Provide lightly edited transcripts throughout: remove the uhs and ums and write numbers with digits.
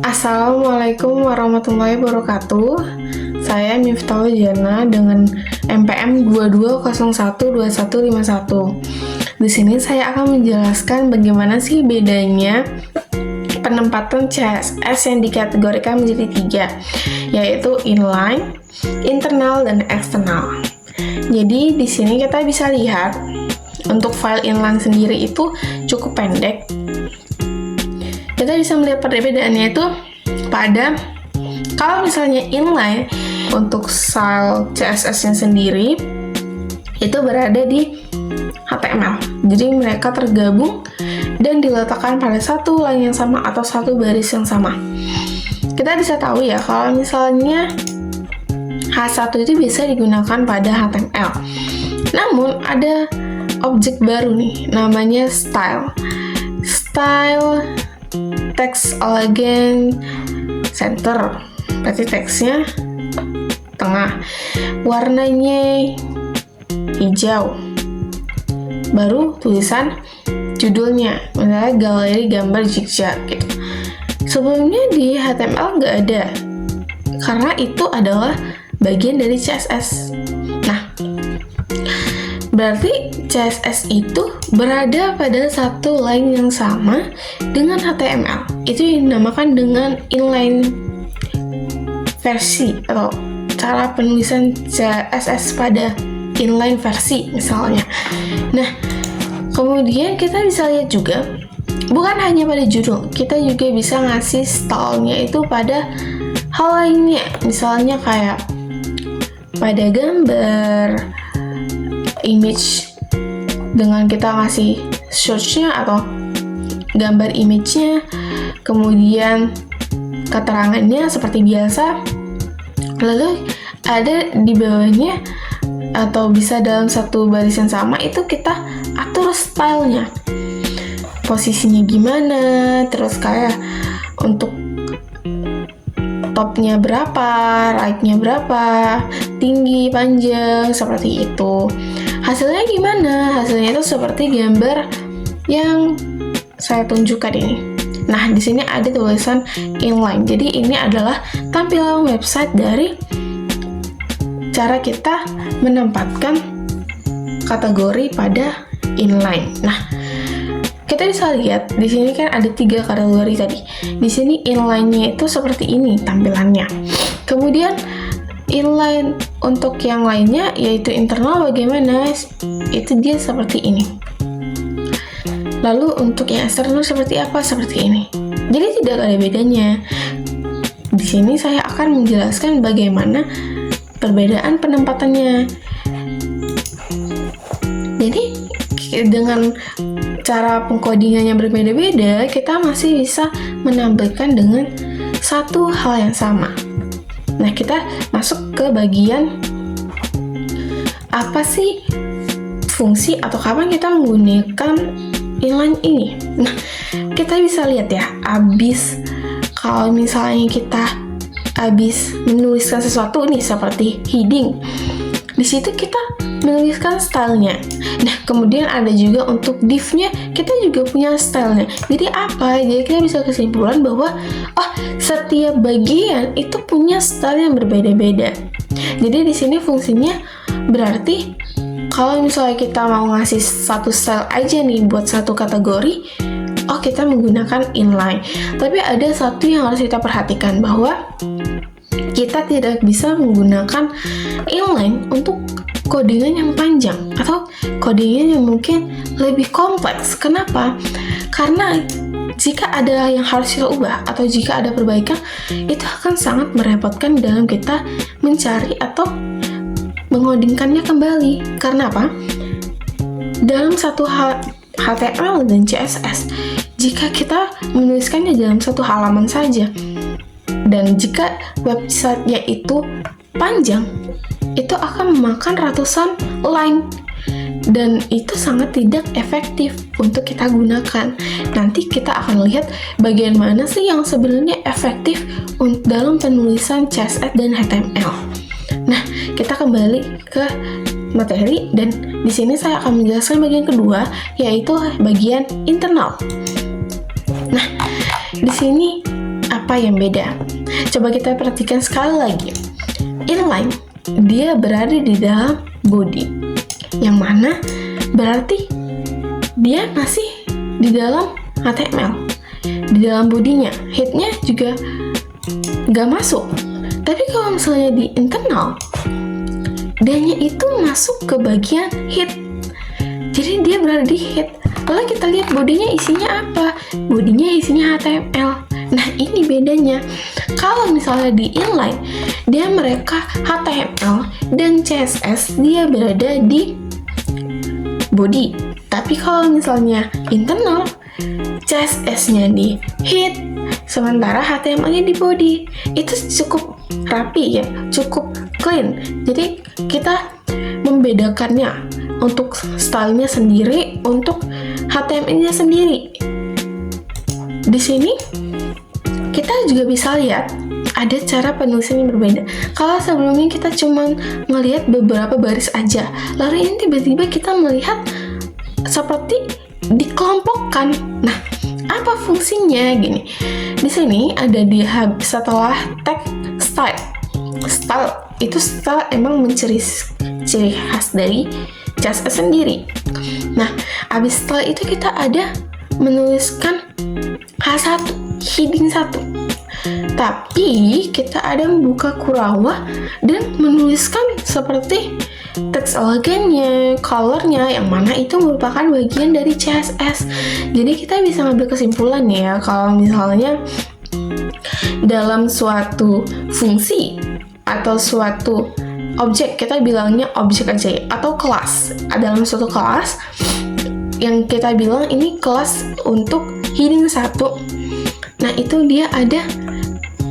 Assalamualaikum warahmatullahi wabarakatuh. Saya Miftahul Jana dengan NPM 22012151. Di sini saya akan menjelaskan bagaimana sih bedanya penempatan CSS yang dikategorikan menjadi 3, yaitu inline, internal, dan eksternal. Jadi di sini kita bisa lihat untuk file inline sendiri itu cukup pendek. Kita bisa melihat perbedaannya itu pada kalau misalnya inline untuk style CSS-nya sendiri itu berada di HTML. Jadi mereka tergabung dan diletakkan pada satu line yang sama atau satu baris yang sama. Kita bisa tahu ya kalau misalnya H1 itu bisa digunakan pada HTML. Namun ada objek baru nih, namanya style. Style text elegant center. Berarti teksnya tengah. Warnanya hijau. Baru tulisan judulnya, misalnya galeri gambar zigzag gitu. Sebelumnya di HTML nggak ada, karena itu adalah bagian dari CSS. Nah, berarti CSS itu berada pada satu line yang sama dengan HTML. Itu yang dinamakan dengan inline versi atau cara penulisan CSS pada inline versi misalnya. Nah, kemudian kita bisa lihat juga bukan hanya pada judul, kita juga bisa ngasih stylenya itu pada hal lainnya. Misalnya kayak pada gambar, image dengan kita ngasih search-nya atau gambar image-nya, kemudian keterangannya seperti biasa, lalu ada di bawahnya atau bisa dalam satu baris yang sama itu kita atur stylenya, posisinya gimana, terus kayak untuk topnya berapa, right-nya berapa, tinggi, panjang, seperti itu. Hasilnya gimana? Hasilnya itu seperti gambar yang saya tunjukkan ini. Nah, di sini ada tulisan inline. Jadi ini adalah tampilan website dari cara kita menempatkan kategori pada inline. Nah, kita bisa lihat di sini kan ada 3 kategori tadi. Di sini inline-nya itu seperti ini tampilannya. Kemudian inline untuk yang lainnya yaitu internal bagaimana? Itu dia seperti ini. Lalu untuk yang eksternal seperti apa? Seperti ini. Jadi tidak ada bedanya. Di sini saya akan menjelaskan bagaimana perbedaan penempatannya. Jadi dengan cara pengkodingannya berbeda-beda, kita masih bisa menampilkan dengan satu hal yang sama. Nah, kita masuk ke bagian apa sih fungsi atau kapan kita menggunakan inline ini. Nah, kita bisa lihat ya, kalau misalnya kita habis menuliskan sesuatu nih seperti heading, di situ kita menuliskan stylenya. Nah, kemudian ada juga untuk div-nya, kita juga punya stylenya. Jadi apa? Jadi kita bisa kesimpulan bahwa setiap bagian itu punya style yang berbeda-beda. Jadi di sini fungsinya berarti kalau misalnya kita mau ngasih satu style aja nih buat satu kategori, kita menggunakan inline. Tapi ada satu yang harus kita perhatikan, bahwa kita tidak bisa menggunakan inline untuk codingan yang panjang atau codingan yang mungkin lebih kompleks. Kenapa? Karena jika ada yang harus kita ubah atau jika ada perbaikan, itu akan sangat merepotkan dalam kita mencari atau mengodingkannya kembali. Karena apa? Dalam satu HTML dan CSS, jika kita menuliskannya dalam satu halaman saja, dan jika websitenya itu panjang, itu akan memakan ratusan line, dan itu sangat tidak efektif untuk kita gunakan. Nanti kita akan lihat bagian mana sih yang sebenarnya efektif dalam penulisan CSS dan HTML. Nah, kita kembali ke materi, dan di sini saya akan menjelaskan bagian kedua, yaitu bagian internal. Nah, di sini apa yang beda? Coba kita perhatikan sekali lagi. Inline, dia berada di dalam body, yang mana berarti dia masih di dalam HTML, di dalam bodinya. Headnya juga nggak masuk. Tapi kalau misalnya di internal, dia-nya itu masuk ke bagian head. Jadi dia berada di head. Lalu kita lihat bodinya isinya apa? Bodinya isinya HTML. Nah, ini bedanya. Kalau misalnya di inline, dia mereka HTML dan CSS dia berada di body. Tapi kalau misalnya internal, CSS-nya di head, sementara HTML-nya di body. Itu cukup rapi ya, cukup clean. Jadi kita membedakannya untuk stylenya sendiri, untuk HTML-nya sendiri. Di sini kita juga bisa lihat ada cara penulisan yang berbeda. Kalau sebelumnya kita cuma melihat beberapa baris aja, lalu ini tiba-tiba kita melihat seperti dikelompokkan. Nah, apa fungsinya? Gini, di sini ada di setelah tag style. Style itu style emang menciri ciri khas dari CSS sendiri. Nah, habis setelah itu kita ada menuliskan H1, heading 1. Tapi kita ada membuka Kurawa dan menuliskan seperti teks elegannya, colornya, yang mana itu merupakan bagian dari CSS. Jadi kita bisa ngambil kesimpulan ya, kalau misalnya dalam suatu fungsi atau suatu objek, kita bilangnya objek aja ya, atau kelas. Dalam suatu kelas yang kita bilang ini kelas untuk heading 1. Nah, itu dia ada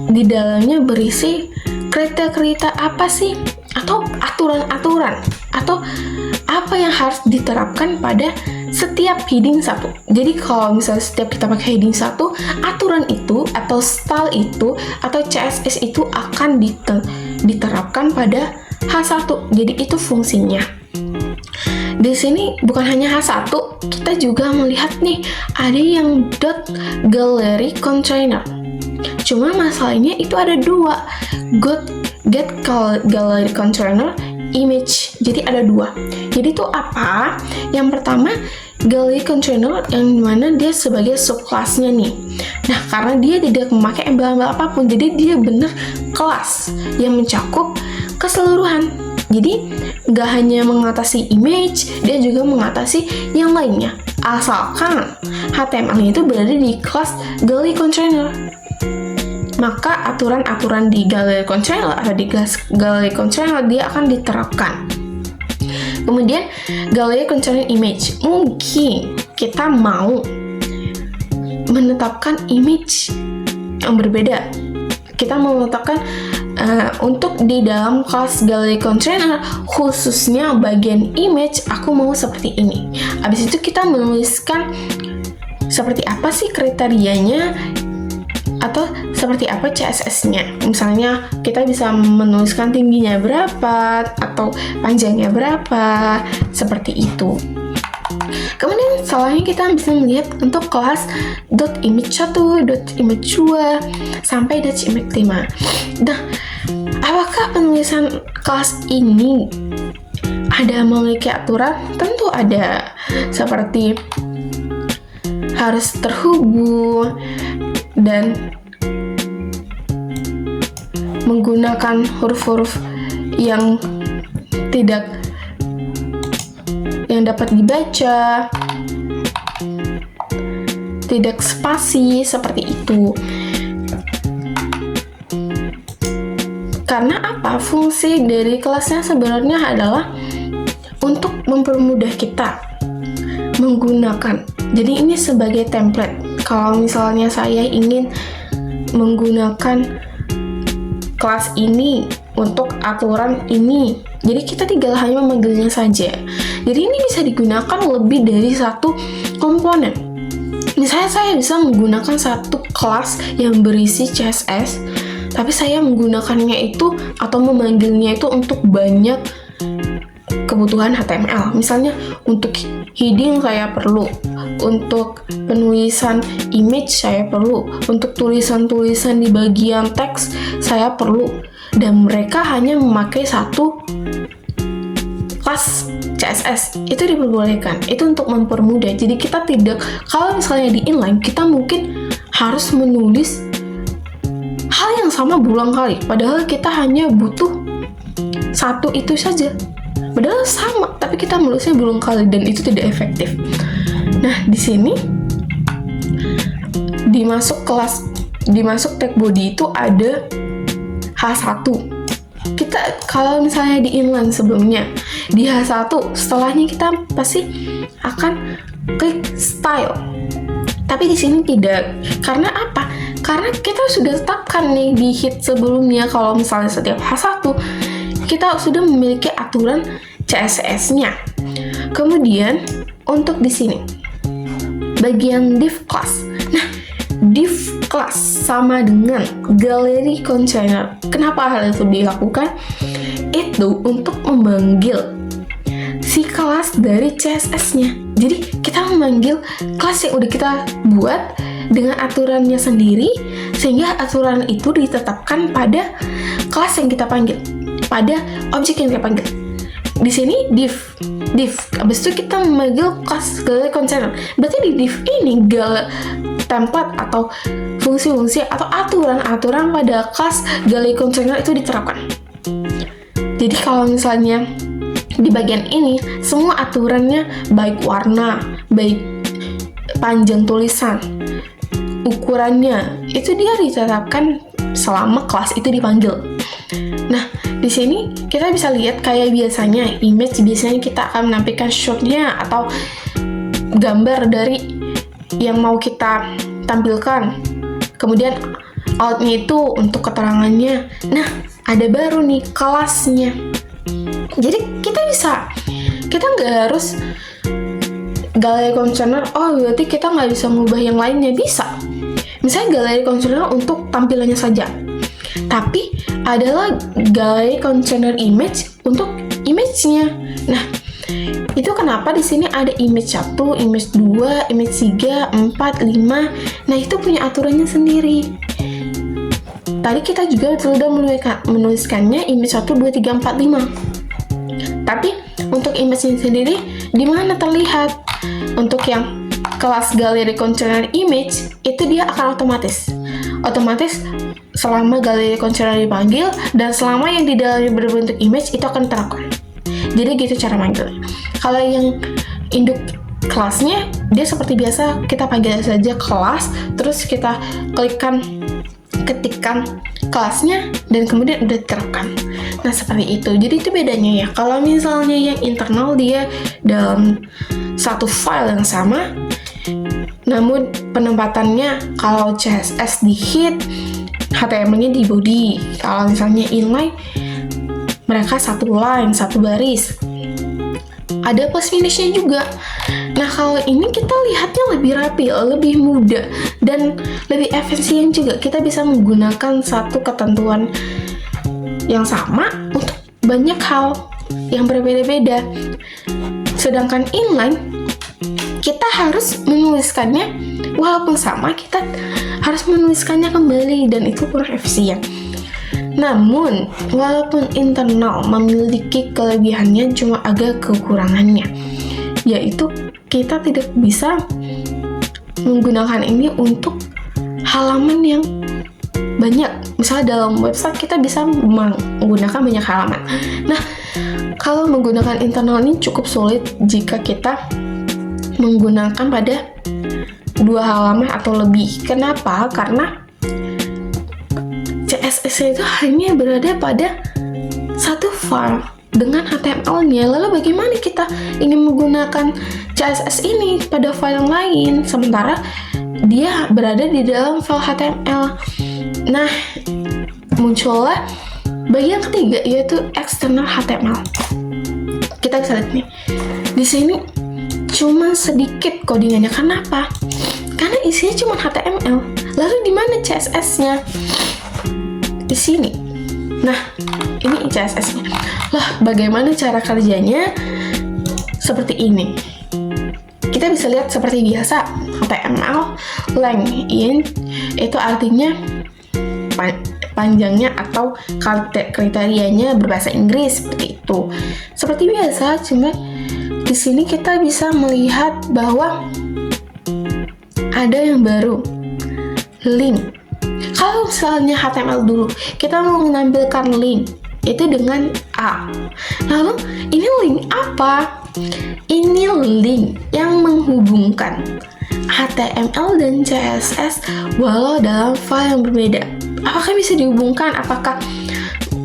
di dalamnya berisi kriteria apa sih, atau aturan-aturan, atau apa yang harus diterapkan pada setiap heading 1. Jadi kalau misalnya setiap kita pakai heading 1, aturan itu atau style itu atau CSS itu akan diterapkan pada H1. Jadi itu fungsinya. Di sini bukan hanya H1, kita juga melihat nih ada yang .gallery container. Cuma masalahnya itu ada dua, get gallery container, image. Jadi ada dua. Jadi itu apa? Yang pertama, gallery container yang mana dia sebagai subclassnya nih. Nah, karena dia tidak memakai embel-embel apapun, jadi dia benar kelas yang mencakup keseluruhan. Jadi nggak hanya mengatasi image, dia juga mengatasi yang lainnya. Asalkan HTML itu berada di kelas gallery container, maka aturan-aturan di gallery container atau di kelas gallery container dia akan diterapkan. Kemudian gallery container image, mungkin kita mau menetapkan image yang berbeda. Kita mau menetapkan untuk di dalam kelas gallery container, khususnya bagian image, aku mau seperti ini. Habis itu kita menuliskan seperti apa sih kriterianya, atau seperti apa CSS-nya. Misalnya kita bisa menuliskan tingginya berapa atau panjangnya berapa, seperti itu. Kemudian setelahnya kita bisa melihat untuk kelas .image1, .image2 sampai .image5. Nah, apakah penulisan kelas ini ada memiliki aturan? Tentu ada, seperti harus terhubung dan menggunakan huruf-huruf yang dapat dibaca, tidak spasi, seperti itu. Karena apa? Fungsi dari kelasnya sebenarnya adalah untuk mempermudah kita menggunakan. Jadi ini sebagai template. Kalau misalnya saya ingin menggunakan kelas ini untuk aturan ini, jadi kita tinggal hanya memanggilnya saja. Jadi ini bisa digunakan lebih dari satu komponen. Misalnya saya bisa menggunakan satu kelas yang berisi CSS, tapi saya menggunakannya itu atau memanggilnya itu untuk banyak kebutuhan HTML. Misalnya untuk heading saya perlu untuk penulisan image saya perlu, untuk tulisan-tulisan di bagian teks saya perlu, dan mereka hanya memakai satu kelas CSS. Itu diperbolehkan, itu untuk mempermudah. Jadi kita tidak, kalau misalnya di inline kita mungkin harus menulis hal yang sama berulang kali, padahal kita hanya butuh satu itu saja, padahal sama, tapi kita menulisnya berulang kali dan itu tidak efektif. Nah, di sini dimasuk tag body itu ada H1. Kita kalau misalnya di inline sebelumnya di H1, setelahnya kita pasti akan klik style. Tapi di sini tidak. Karena apa? Karena kita sudah tetapkan nih di hit sebelumnya, kalau misalnya setiap H1 kita sudah memiliki aturan CSS-nya. Kemudian untuk di sini bagian div class. Nah, div class sama dengan gallery container. Kenapa hal itu dilakukan? Itu untuk memanggil si kelas dari CSS-nya. Jadi kita memanggil kelas yang udah kita buat dengan aturannya sendiri, sehingga aturan itu ditetapkan pada kelas yang kita panggil, pada objek yang kita panggil. Di sini div, habis itu kita memanggil kelas gallery container. Berarti di div ini template atau fungsi-fungsi atau aturan-aturan pada kelas gallery container itu diterapkan. Jadi kalau misalnya di bagian ini semua aturannya, baik warna, baik panjang tulisan, ukurannya, itu dia ditetapkan selama kelas itu dipanggil. Nah, di sini kita bisa lihat kayak biasanya image, biasanya kita akan menampilkan shotnya atau gambar dari yang mau kita tampilkan. Kemudian outnya itu untuk keterangannya. Nah, ada baru nih kelasnya. Jadi kita nggak harus gallery container, oh berarti kita nggak bisa mengubah yang lainnya. Bisa. Misalnya gallery container untuk tampilannya saja. Tapi adalah gallery container image untuk image-nya. Nah, itu kenapa di sini ada image 1, image 2, image 3, 4, 5. Nah, itu punya aturannya sendiri. Tadi kita juga sudah menuliskannya image 1, 2, 3, 4, 5. Tapi untuk image-nya sendiri di mana terlihat? Untuk yang kelas gallery container image itu dia akan otomatis selama gallery container dipanggil dan selama yang di dalamnya berbentuk image itu akan terapkan. Jadi gitu cara manggilnya. Kalau yang induk kelasnya dia seperti biasa, kita panggil saja kelas, terus kita ketikkan kelasnya dan kemudian udah diterapkan. Nah, seperti itu. Jadi itu bedanya ya. Kalau misalnya yang internal dia dalam satu file yang sama, namun penempatannya kalau CSS di hit, HTML-nya di body. Kalau misalnya inline, mereka satu line, satu baris. Ada plus minusnya juga. Nah, kalau ini kita lihatnya lebih rapi, lebih mudah, dan lebih efisien juga. Kita bisa menggunakan satu ketentuan yang sama untuk banyak hal yang berbeda-beda. Sedangkan inline, kita harus menuliskannya, walaupun sama, kita harus menuliskannya kembali, dan itu kurang efisien. Namun, walaupun internal memiliki kelebihannya, cuma agak kekurangannya, yaitu kita tidak bisa menggunakan ini untuk halaman yang banyak. Misalnya dalam website kita bisa menggunakan banyak halaman. Nah, kalau menggunakan internal ini cukup sulit jika kita menggunakan pada 2 halaman atau lebih. Kenapa? Karena CSS itu hanya berada pada satu file dengan HTML-nya. Lalu bagaimana kita ingin menggunakan CSS ini pada file yang lain, sementara dia berada di dalam file HTML? Nah, muncullah bagian ketiga, yaitu external HTML. Kita bisa lihat nih, di sini cuma sedikit codingannya. Kenapa? Karena isinya cuma HTML. Lalu di mana CSS-nya? Di sini. Nah, ini CSS-nya. Lah, bagaimana cara kerjanya? Seperti ini. kita bisa lihat seperti biasa, HTML length in itu artinya panjangnya atau kriterianya berbahasa Inggris seperti itu. Seperti biasa, cuma di sini kita bisa melihat bahwa ada yang baru, link. Kalau misalnya HTML dulu, kita mau menampilkan link itu dengan A. Lalu ini link apa? Ini link yang menghubungkan HTML dan CSS walau dalam file yang berbeda. Apakah bisa dihubungkan? Apakah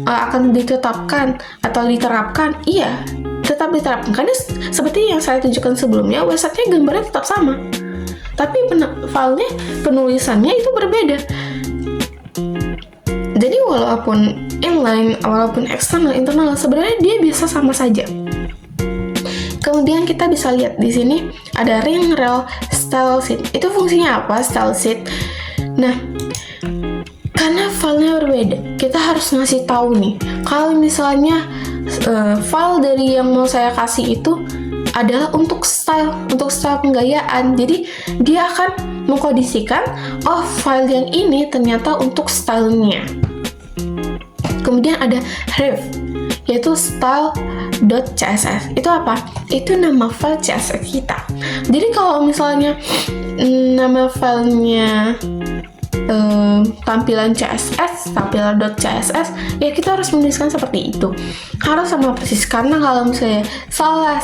akan ditetapkan atau diterapkan? Iya, tetap diterapkan. Karena seperti yang saya tunjukkan sebelumnya, websitenya gambarnya tetap sama, tapi filenya, penulisannya itu berbeda. Jadi walaupun inline, walaupun eksternal, internal, sebenarnya dia bisa sama saja. Kemudian kita bisa lihat di sini ada ring rel style sheet. Itu fungsinya apa? Style sheet. Nah, karena filenya berbeda, kita harus ngasih tahu nih. Kalau misalnya file dari yang mau saya kasih itu adalah untuk style penggayaan. Jadi dia akan mengkondisikan, oh file yang ini ternyata untuk stylenya. Kemudian ada ref, yaitu style.css. Itu apa? Itu nama file CSS kita. Jadi kalau misalnya nama filenya tampilan CSS, tampilan.css, ya kita harus menuliskan seperti itu. Harus sama persis, karena kalau misalnya salah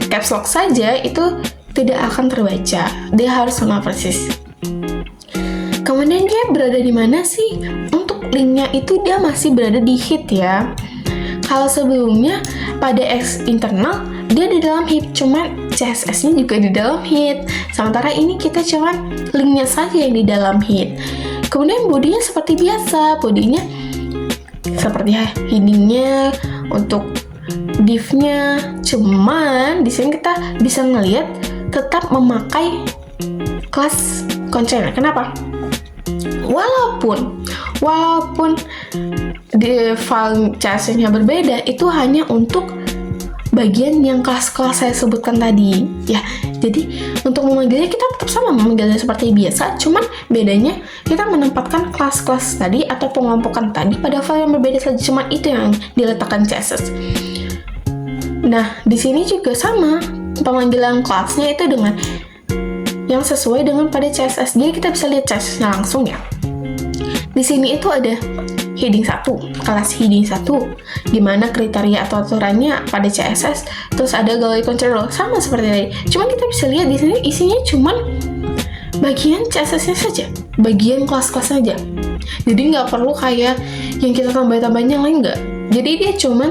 caps lock saja itu tidak akan terbaca. Dia harus sama persis. Kemudian dia berada di mana sih? Untuk linknya itu dia masih berada di head ya. Kalau sebelumnya pada internal dia di dalam head, cuman CSS-nya juga di dalam head. Sementara ini kita cuman linknya saja yang di dalam head. Kemudian bodinya seperti biasa, bodinya seperti headingnya, untuk div-nya, cuman di sini kita bisa ngelihat tetap memakai kelas container. Kenapa? Walaupun di file CSS-nya berbeda, itu hanya untuk bagian yang kelas-kelas saya sebutkan tadi ya. Jadi untuk memanggilnya kita tetap sama, memanggilnya seperti biasa, cuman bedanya kita menempatkan kelas-kelas tadi atau pengelompokan tadi pada file yang berbeda saja. Cuma itu yang diletakkan CSS. Nah, di sini juga sama, pemanggilan kelasnya itu dengan yang sesuai dengan pada CSS. Jadi kita bisa lihat CSS-nya langsung ya. Di sini itu ada heading 1, kelas heading 1, gimana kriteria atau aturannya pada CSS, terus ada gallery control, sama seperti tadi. Cuman kita bisa lihat di sini isinya cuman bagian CSS-nya saja, bagian kelas-kelas saja. Jadi nggak perlu kayak yang kita tambah-tambahin yang lain, nggak. Jadi dia cuman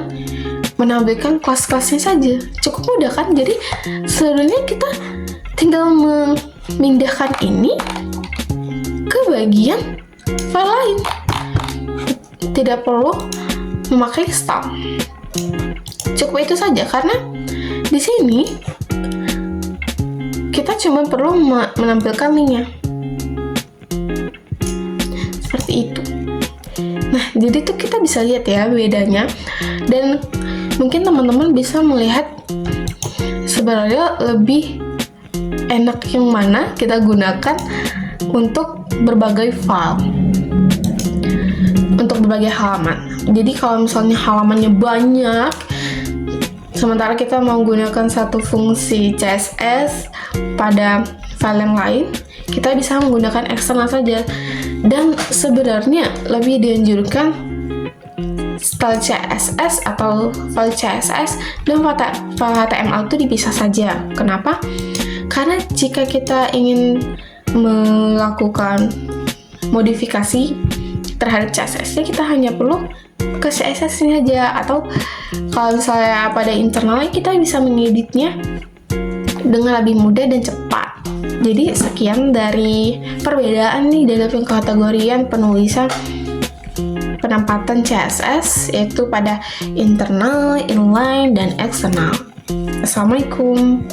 menampilkan kelas-kelasnya saja. Cukup mudah kan? Jadi sebenarnya kita tinggal memindahkan ini ke bagian file lain. Tidak perlu memakai style. Cukup itu saja, karena di sini kita cuma perlu menampilkan linknya. Seperti itu. Nah, jadi tuh kita bisa lihat ya bedanya, dan mungkin teman-teman bisa melihat sebenarnya lebih enak yang mana kita gunakan untuk berbagai file, untuk berbagai halaman. Jadi kalau misalnya halamannya banyak, sementara kita mau gunakan satu fungsi CSS pada file yang lain, kita bisa menggunakan eksternal saja. Dan sebenarnya lebih dianjurkan style CSS atau file CSS dan file HTML itu dipisah saja. Kenapa? Karena jika kita ingin melakukan modifikasi terhadap CSS-nya, kita hanya perlu ke CSS-nya saja, atau kalau misalnya pada internalnya kita bisa mengeditnya dengan lebih mudah dan cepat. Jadi sekian dari perbedaan nih dalam kategorian penulisan penempatan CSS, yaitu pada internal, inline, dan eksternal. Assalamualaikum.